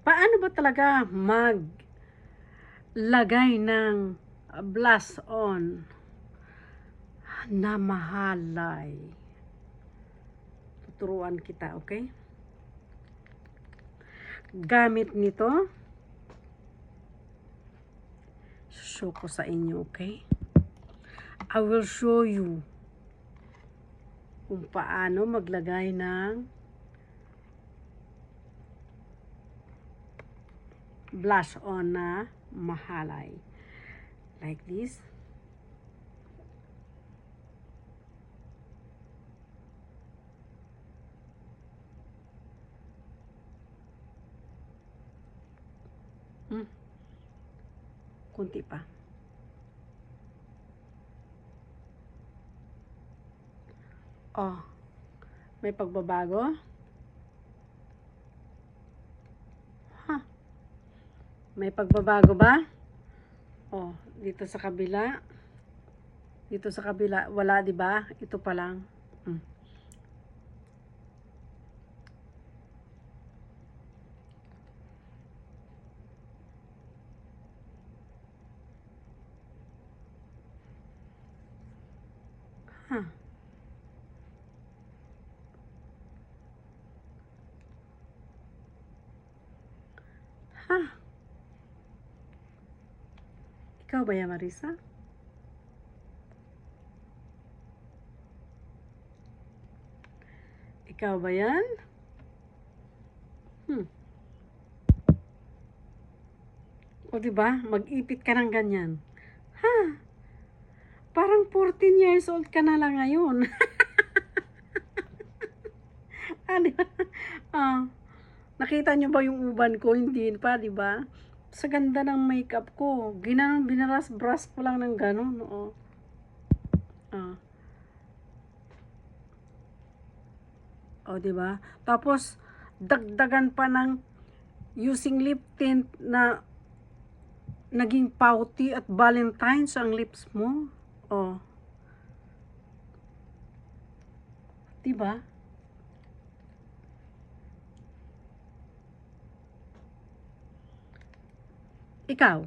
Paano ba talaga maglagay ng blush on na mahalay? Tuturuan kita, okay? Gamit nito, show ko sa inyo, okay? I will show you kung paano maglagay ng blush on na mahalay. Like this. Kunti pa. Oh, may pagbabago? May pagbabago ba? Oh, dito sa kabila. Dito sa kabila, wala, 'di ba? Ito pa lang. Huh. Huh. Ikaw ba yan, Marisa? Ikaw ba yan? O, diba? Mag-ipit ka ng ganyan. Ha? Parang 14 years old ka na lang ngayon. Diba? Nakita nyo ba yung uban ko? Hindi pa, diba? Sa ganda ng makeup ko. Binaras-brush ko lang ng ganun. Oh. O, diba? Tapos, dagdagan pa ng using lip tint na naging pouty at Valentine's ang lips mo. O. Diba? Ikaw,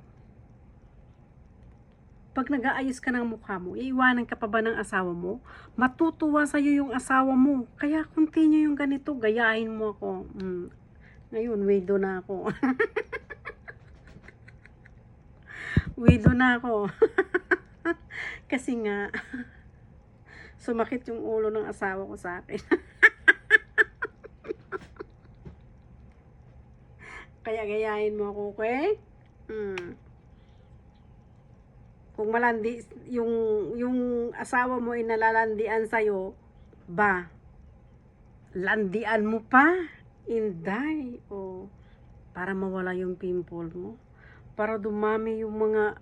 pag nag-aayos ka ng mukha mo, iiwanan ka pa ba ng asawa mo? Matutuwa sa'yo yung asawa mo. Kaya continue yung ganito, gayahin mo ako. Ngayon, widow na ako. Widow na ako. Kasi nga, sumakit yung ulo ng asawa ko sa akin. Kaya gayahin mo ako, okay? Kung malandi yung asawa mo ay nalalandian sa'yo, ba, landian mo pa, inday, o para mawala yung pimple mo, para dumami yung mga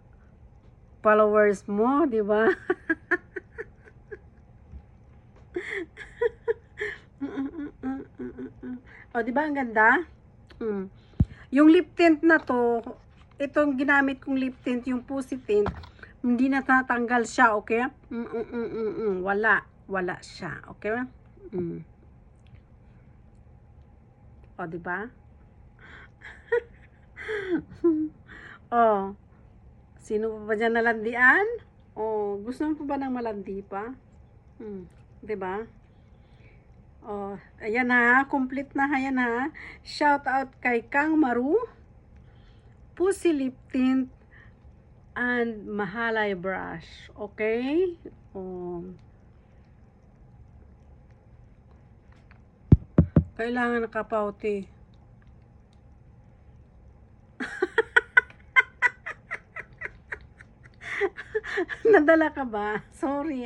followers mo, di ba? O, di ba ang ganda? Yung lip tint na to, itong ginamit kong lip tint, yung pussy tint, hindi natatanggal siya, okay? Wala siya, okay? O, di ba? Oh, sino pa ba dyan nalandian? Oh, gusto mo pa ba ng malandi pa? Di ba? Oh, ayan na, complete na, ayan na. Shout out kay Kang Maru, Pussy Lip Tint, and Mahalay Brush. Okay? Oh. Kailangan nakapauti. Nadala ka ba? Sorry